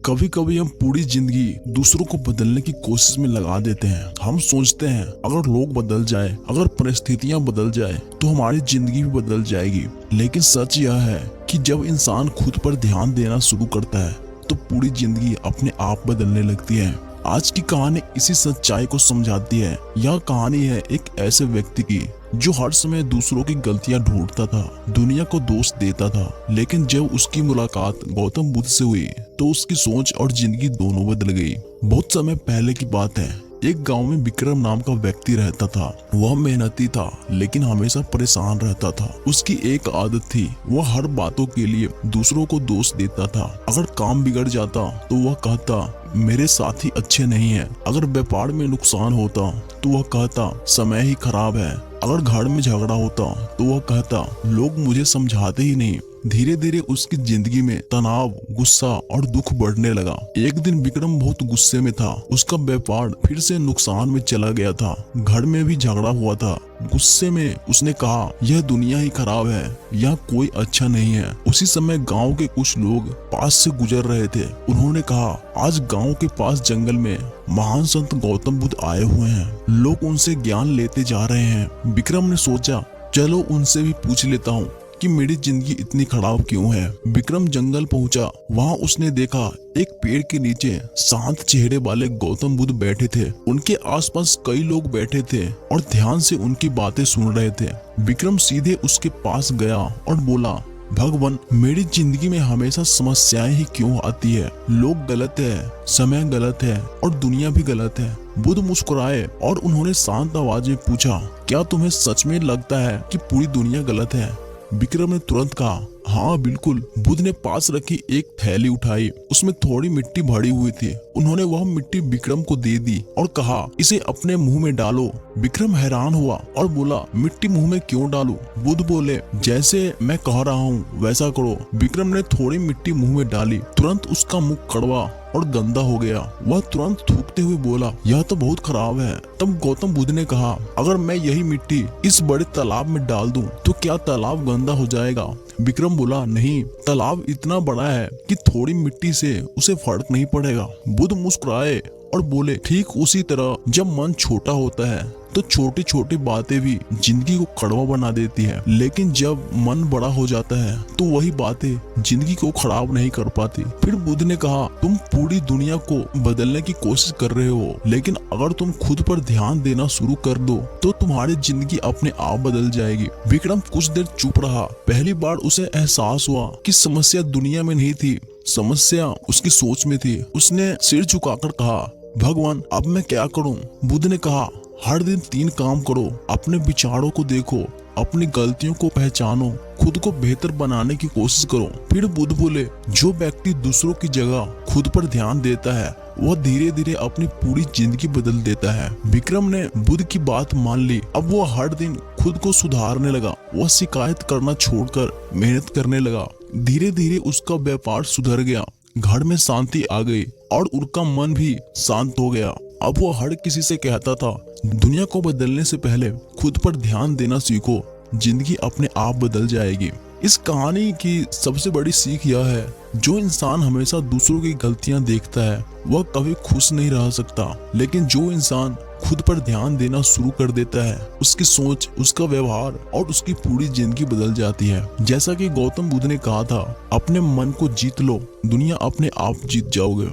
कभी कभी हम पूरी जिंदगी दूसरों को बदलने की कोशिश में लगा देते हैं। हम सोचते हैं अगर लोग बदल जाए, अगर परिस्थितियां बदल जाए तो हमारी जिंदगी भी बदल जाएगी। लेकिन सच यह है कि जब इंसान खुद पर ध्यान देना शुरू करता है तो पूरी जिंदगी अपने आप बदलने लगती है। आज की कहानी इसी सच्चाई को समझाती है। यह कहानी है एक ऐसे व्यक्ति की जो हर समय दूसरों की गलतियां ढूंढता था, दुनिया को दोष देता था। लेकिन जब उसकी मुलाकात गौतम बुद्ध से हुई तो उसकी सोच और जिंदगी दोनों बदल गई। बहुत समय पहले की बात है। एक गांव में विक्रम नाम का व्यक्ति रहता था। वह मेहनती था लेकिन हमेशा परेशान रहता था। उसकी एक आदत थी, वह हर बातों के लिए दूसरों को दोष देता था। अगर काम बिगड़ जाता तो वह कहता मेरे साथी अच्छे नहीं हैं। अगर व्यापार में नुकसान होता तो वह कहता समय ही खराब है। अगर घर में झगड़ा होता तो वह कहता लोग मुझे समझाते ही नहीं। धीरे धीरे उसकी जिंदगी में तनाव, गुस्सा और दुख बढ़ने लगा। एक दिन विक्रम बहुत गुस्से में था। उसका व्यापार फिर से नुकसान में चला गया था। घर में भी झगड़ा हुआ था। गुस्से में उसने कहा यह दुनिया ही खराब है, यह कोई अच्छा नहीं है। उसी समय गांव के कुछ लोग पास से गुजर रहे थे। उन्होंने कहा आज गांव के पास जंगल में महान संत गौतम बुद्ध आए हुए हैं। लोग उनसे ज्ञान लेते जा रहे हैं। विक्रम ने सोचा चलो उनसे भी पूछ लेता हूँ कि मेरी जिंदगी इतनी खराब क्यों है। विक्रम जंगल पहुंचा। वहां उसने देखा एक पेड़ के नीचे शांत चेहरे वाले गौतम बुद्ध बैठे थे। उनके आसपास कई लोग बैठे थे और ध्यान से उनकी बातें सुन रहे थे। विक्रम सीधे उसके पास गया और बोला भगवान, मेरी जिंदगी में हमेशा समस्याएं ही क्यों आती है? लोग गलत है, समय गलत है और दुनिया भी गलत है। बुद्ध मुस्कुराए और उन्होंने शांत आवाज में पूछा क्या तुम्हें सच में लगता है कि पूरी दुनिया गलत है? विक्रम ने तुरंत कहा हाँ बिल्कुल। बुद्ध ने पास रखी एक थैली उठाई। उसमें थोड़ी मिट्टी भरी हुई थी। उन्होंने वह मिट्टी विक्रम को दे दी और कहा इसे अपने मुंह में डालो। विक्रम हैरान हुआ और बोला मिट्टी मुंह में क्यों डालूं? बुद्ध बोले जैसे मैं कह रहा हूँ वैसा करो। विक्रम ने थोड़ी मिट्टी मुंह में डाली। तुरंत उसका मुंह कड़वा और गंदा हो गया। वह तुरंत थूकते हुए बोला यह तो बहुत खराब है। तब गौतम बुद्ध ने कहा अगर मैं यही मिट्टी इस बड़े तालाब में डाल दूं तो क्या तालाब गंदा हो जाएगा? विक्रम बोला नहीं, तालाब इतना बड़ा है कि थोड़ी मिट्टी से उसे फर्क नहीं पड़ेगा। बुद्ध मुस्कुराए और बोले ठीक उसी तरह जब मन छोटा होता है तो छोटी छोटी बातें भी जिंदगी को कड़वा बना देती है। लेकिन जब मन बड़ा हो जाता है तो वही बातें जिंदगी को खराब नहीं कर पाती। फिर बुद्ध ने कहा तुम पूरी दुनिया को बदलने की कोशिश कर रहे हो, लेकिन अगर तुम खुद पर ध्यान देना शुरू कर दो तो तुम्हारी जिंदगी अपने आप बदल जाएगी। विक्रम कुछ देर चुप रहा। पहली बार उसे एहसास हुआ कि समस्या दुनिया में नहीं थी, समस्या उसकी सोच में थी। उसने सिर झुकाकर कहा भगवान अब मैं क्या करूं? बुद्ध ने कहा हर दिन 3 काम करो। अपने विचारों को देखो, अपनी गलतियों को पहचानो, खुद को बेहतर बनाने की कोशिश करो। फिर बुद्ध बोले जो व्यक्ति दूसरों की जगह खुद पर ध्यान देता है वह धीरे धीरे अपनी पूरी जिंदगी बदल देता है। विक्रम ने बुद्ध की बात मान ली। अब वो हर दिन खुद को सुधारने लगा। वह शिकायत करना छोड़कर मेहनत करने लगा। धीरे धीरे उसका व्यापार सुधर गया। घर में शांति आ गई और उनका मन भी शांत हो गया। अब वो हर किसी से कहता था दुनिया को बदलने से पहले खुद पर ध्यान देना सीखो, जिंदगी अपने आप बदल जाएगी। इस कहानी की सबसे बड़ी सीख यह है जो इंसान हमेशा दूसरों की गलतियां देखता है वह कभी खुश नहीं रह सकता। लेकिन जो इंसान खुद पर ध्यान देना शुरू कर देता है उसकी सोच, उसका व्यवहार और उसकी पूरी जिंदगी बदल जाती है। जैसा कि गौतम बुद्ध ने कहा था अपने मन को जीत लो, दुनिया अपने आप जीत जाओगे।